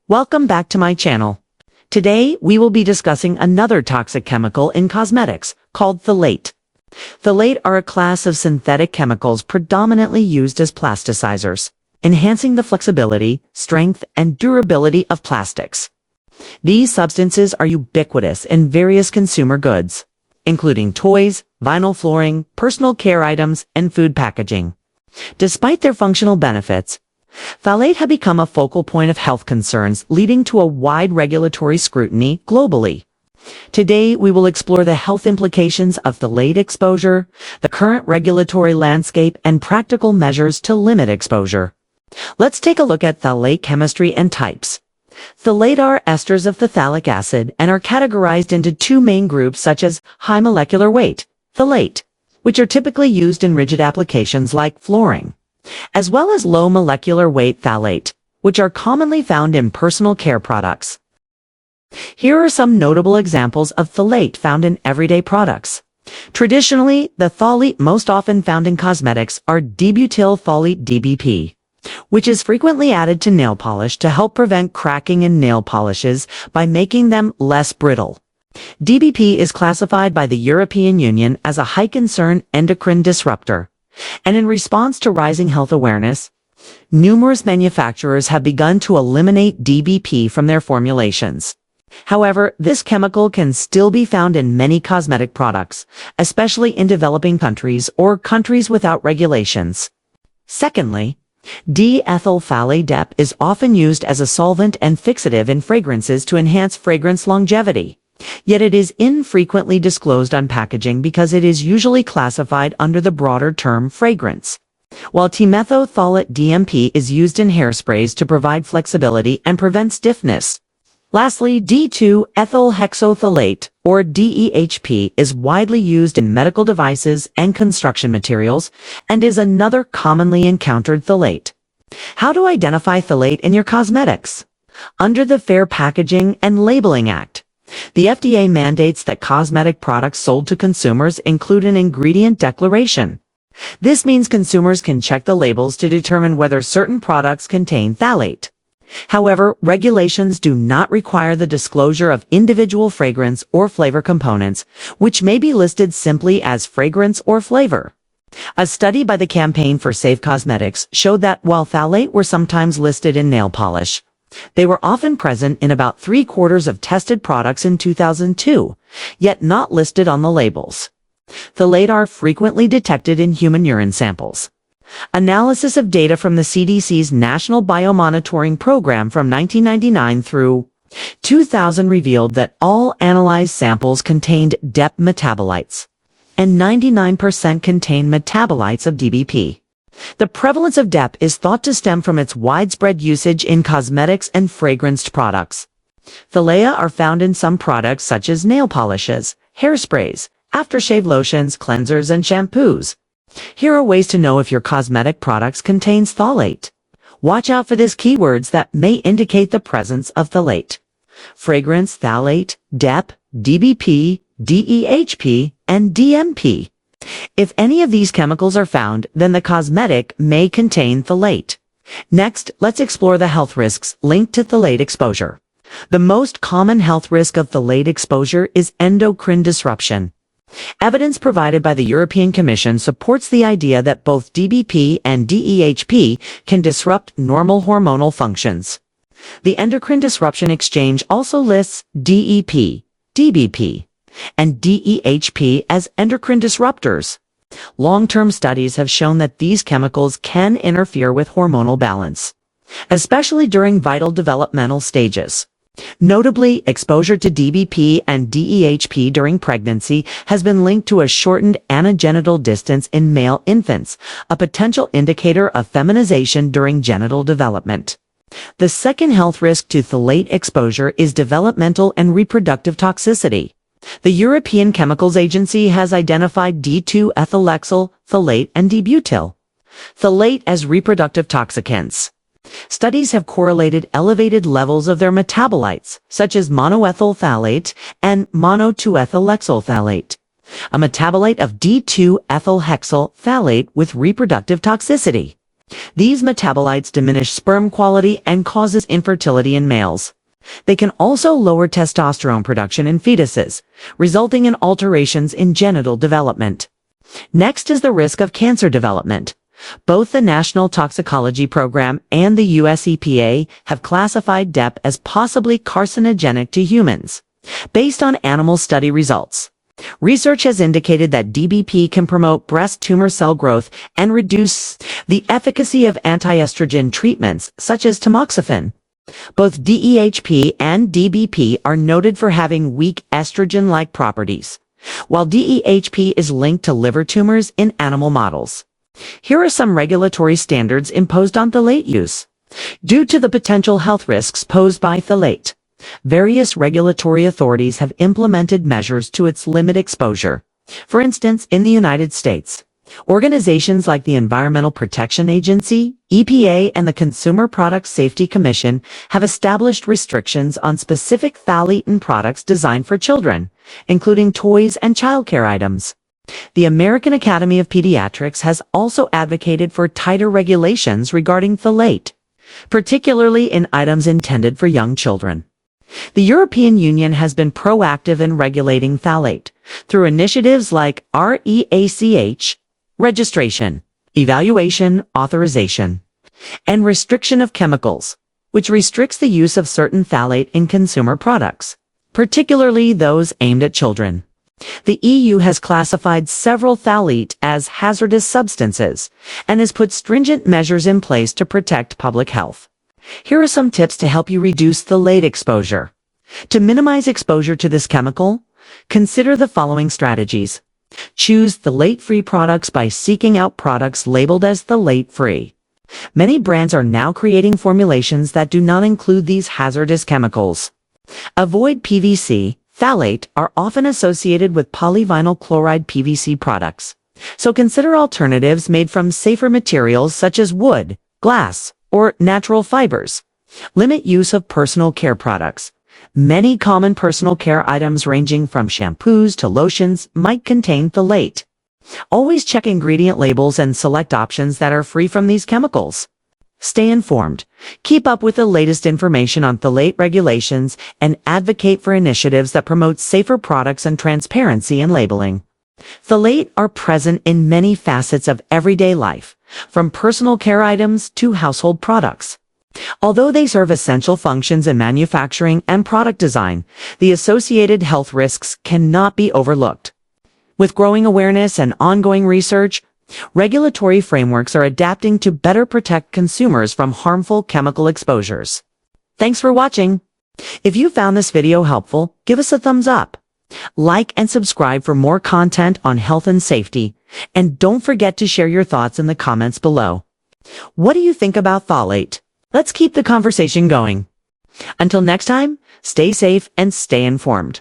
Welcome back to my channel. Today, we will be discussing another toxic chemical in cosmetics called phthalate. Phthalate are a class of synthetic chemicals predominantly used as plasticizers, enhancing the flexibility, strength, and durability of plastics. These substances are ubiquitous in various consumer goods, including toys, vinyl flooring, personal care items, and food packaging. Despite their functional benefits, phthalate have become a focal point of health concerns, leading to a wide regulatory scrutiny globally. Today, we will explore the health implications of phthalate exposure, the current regulatory landscape, and practical measures to limit exposure. Let's take a look at phthalate chemistry and types. Phthalate are esters of phthalic acid and are categorized into two main groups such as high molecular weight, phthalate, which are typically used in rigid applications like flooring, as well as low molecular weight phthalate, which are commonly found in personal care products. Here are some notable examples of phthalate found in everyday products. Traditionally, the phthalate most often found in cosmetics are dibutyl phthalate DBP, which is frequently added to nail polish to help prevent cracking in nail polishes by making them less brittle. DBP is classified by the European Union as a high concern endocrine disruptor, and in response to rising health awareness, numerous manufacturers have begun to eliminate DBP from their formulations. However, this chemical can still be found in many cosmetic products, especially in developing countries or countries without regulations. Secondly, D-ethyl phthalate DEP is often used as a solvent and fixative in fragrances to enhance fragrance longevity. Yet it is infrequently disclosed on packaging because it is usually classified under the broader term fragrance. While dimethylphthalate DMP is used in hairsprays to provide flexibility and prevent stiffness. Lastly, D2-ethyl hexophthalate, or DEHP, is widely used in medical devices and construction materials and is another commonly encountered phthalate. How to identify phthalate in your cosmetics? Under the Fair Packaging and Labeling Act, the FDA mandates that cosmetic products sold to consumers include an ingredient declaration. This means consumers can check the labels to determine whether certain products contain phthalate. However, regulations do not require the disclosure of individual fragrance or flavor components, which may be listed simply as fragrance or flavor. A study by the Campaign for Safe Cosmetics showed that while phthalate were sometimes listed in nail polish, they were often present in about 3/4 of tested products in 2002, yet not listed on the labels. Phthalate are frequently detected in human urine samples. Analysis of data from the CDC's National Biomonitoring Program from 1999 through 2000 revealed that all analyzed samples contained DEP metabolites, and 99% contained metabolites of DBP. The prevalence of DEP is thought to stem from its widespread usage in cosmetics and fragranced products. Phthalate are found in some products such as nail polishes, hairsprays, aftershave lotions, cleansers, and shampoos. Here are ways to know if your cosmetic products contains phthalate. Watch out for these keywords that may indicate the presence of phthalate: fragrance, phthalate, DEP, DBP, DEHP, and DMP. If any of these chemicals are found, then the cosmetic may contain phthalate. Next, let's explore the health risks linked to phthalate exposure. The most common health risk of phthalate exposure is endocrine disruption. Evidence provided by the European Commission supports the idea that both DBP and DEHP can disrupt normal hormonal functions. The Endocrine Disruption Exchange also lists DEP, DBP, and DEHP as endocrine disruptors. Long-term studies have shown that these chemicals can interfere with hormonal balance, especially during vital developmental stages. Notably, exposure to DBP and DEHP during pregnancy has been linked to a shortened anogenital distance in male infants, a potential indicator of feminization during genital development. The second health risk to phthalate exposure is developmental and reproductive toxicity. The European Chemicals Agency has identified D2-ethylhexyl phthalate and dibutyl phthalate as reproductive toxicants. Studies have correlated elevated levels of their metabolites, such as monoethyl phthalate and mono-2-ethylhexyl phthalate, a metabolite of D2-ethylhexyl phthalate with reproductive toxicity. These metabolites diminish sperm quality and causes infertility in males. They can also lower testosterone production in fetuses, resulting in alterations in genital development. Next is the risk of cancer development. Both the National Toxicology Program and the US EPA have classified DEP as possibly carcinogenic to humans, based on animal study results. Research has indicated that DBP can promote breast tumor cell growth and reduce the efficacy of anti-estrogen treatments such as tamoxifen. Both DEHP and DBP are noted for having weak estrogen-like properties, while DEHP is linked to liver tumors in animal models. Here are some regulatory standards imposed on phthalate use. Due to the potential health risks posed by phthalate, various regulatory authorities have implemented measures to its limit exposure. For instance, in the United States, organizations like the Environmental Protection Agency, EPA, and the Consumer Product Safety Commission have established restrictions on specific phthalate products designed for children, including toys and childcare items. The American Academy of Pediatrics has also advocated for tighter regulations regarding phthalate, particularly in items intended for young children. The European Union has been proactive in regulating phthalate through initiatives like REACH, registration, evaluation, authorization, and restriction of chemicals, which restricts the use of certain phthalate in consumer products, particularly those aimed at children. The EU has classified several phthalate as hazardous substances and has put stringent measures in place to protect public health. Here are some tips to help you reduce phthalate exposure. To minimize exposure to this chemical, consider the following strategies. Choose phthalate-free products by seeking out products labeled as phthalate-free. Many brands are now creating formulations that do not include these hazardous chemicals. Avoid PVC. Phthalate are often associated with polyvinyl chloride PVC products, so consider alternatives made from safer materials such as wood, glass, or natural fibers. Limit use of personal care products. Many common personal care items ranging from shampoos to lotions might contain phthalate. Always check ingredient labels and select options that are free from these chemicals. Stay informed. Keep up with the latest information on phthalate regulations and advocate for initiatives that promote safer products and transparency in labeling. Phthalate are present in many facets of everyday life, from personal care items to household products. Although they serve essential functions in manufacturing and product design, the associated health risks cannot be overlooked. With growing awareness and ongoing research, regulatory frameworks are adapting to better protect consumers from harmful chemical exposures. Thanks for watching. If you found this video helpful, give us a thumbs up. Like and subscribe for more content on health and safety. And don't forget to share your thoughts in the comments below. What do you think about phthalate? Let's keep the conversation going. Until next time, stay safe and stay informed.